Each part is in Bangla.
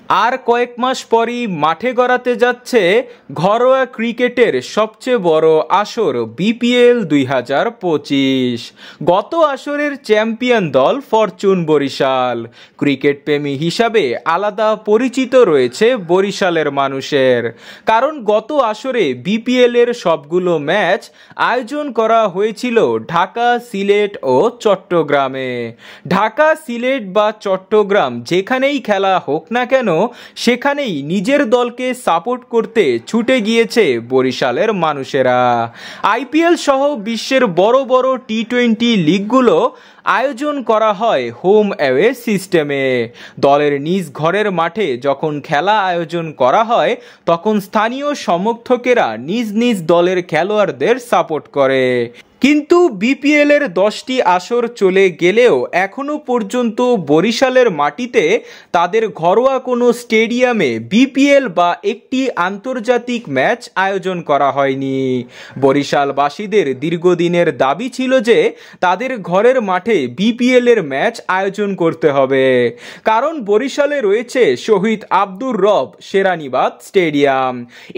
আর কয়েক মাস পরই মাঠে গড়াতে যাচ্ছে ঘরোয়া ক্রিকেটের সবচেয়ে বড় আসর বিপিএল 2025। গত আসরের চ্যাম্পিয়ন দল ফরচুন বরিশাল। ক্রিকেট প্রেমী হিসাবে আলাদা পরিচিত রয়েছে বরিশালের মানুষের, কারণ গত আসরে বিপিএল এর সবগুলো ম্যাচ আয়োজন করা হয়েছিল ঢাকা, সিলেট ও চট্টগ্রামে। ঢাকা, সিলেট বা চট্টগ্রাম যেখানেই খেলা হোক না কেন, সেখানেই নিজের দলকে সাপোর্ট করতে ছুটে গিয়েছে বরিশালের মানুষেরা। আইপিএল সহ বিশ্বের বড় বড় টি-20 লিগগুলো আয়োজন করা হয় হোম অ্যাওয়ে সিস্টেমে। দলের নিজ ঘরের মাঠে যখন খেলা আয়োজন করা হয়, তখন স্থানীয় সমর্থকেরা নিজ নিজ দলের খেলোয়াড়দের সাপোর্ট করে। কিন্তু বিপিএল এর 10টি আসর চলে গেলেও এখনো পর্যন্ত বরিশালের মাটিতে তাদের ঘরোয়া কোনো স্টেডিয়ামে বিপিএল বা একটি আন্তর্জাতিক ম্যাচ আয়োজন করা হয়নি। বরিশালবাসীদের দীর্ঘদিনের দাবি ছিল যে তাদের ঘরের মাঠে বিপিএল এর ম্যাচ আয়োজন করতে হবে, কারণ বরিশালে রয়েছে শহীদ আব্দুর রব শেরানিবাত স্টেডিয়াম।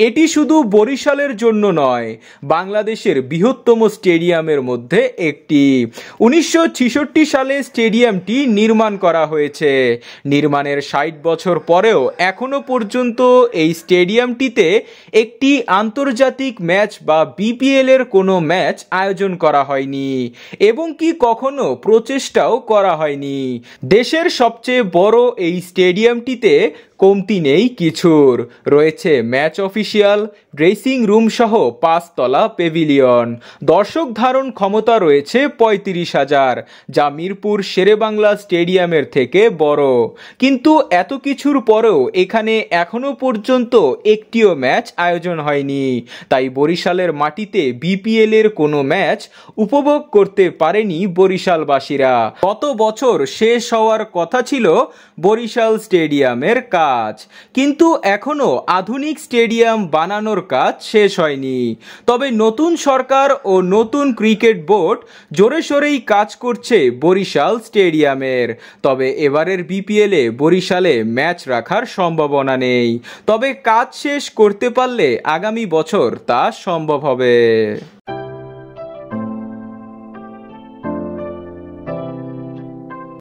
এটি শুধু বরিশালের জন্য নয়, বাংলাদেশের বৃহত্তম স্টেডিয়ামের মধ্যে একটি। 1966 সালে স্টেডিয়ামটি নির্মাণ করা হয়েছে। নির্মাণের 60 বছর পরেও এখনো পর্যন্ত এই স্টেডিয়ামটিতে একটি আন্তর্জাতিক ম্যাচ বা বিপিএল এর কোনো ম্যাচ আয়োজন করা হয়নি, এবং কি কখনো প্রচেষ্টাও করা হয়নি। দেশের সবচেয়ে বড় এই স্টেডিয়ামটিতে কমতি নেই কিছুর। রয়েছে ম্যাচ অফিসিয়াল, ড্রেসিং রুম সহ 5 তলা পেভিলিয়ন। দর্শক ধারণ ক্ষমতা রয়েছে 35,000, যা মিরপুর শেরেবাংলা স্টেডিয়ামের থেকে বড়। কিন্তু এত কিছুর পরেও এখানে এখনো পর্যন্ত একটিও ম্যাচ আয়োজন হয়নি। তাই বরিশালের মাটিতে বিপিএল এর কোনো ম্যাচ উপভোগ করতে পারেনি বরিশালবাসীরা। গত বছর শেষ হওয়ার কথা ছিল বরিশাল স্টেডিয়ামের কাজ, কিন্তু এখনো আধুনিক স্টেডিয়াম বানানোর কাজ শেষ হয়নি। তবে নতুন সরকার ও নতুন ক্রিকেট বোর্ড জোরে সোরেই কাজ করছে বরিশাল স্টেডিয়ামের। তবে এবারের বিপিএল এ বরিশালে ম্যাচ রাখার সম্ভাবনা নেই, তবে কাজ শেষ করতে পারলে আগামী বছর তা সম্ভব হবে।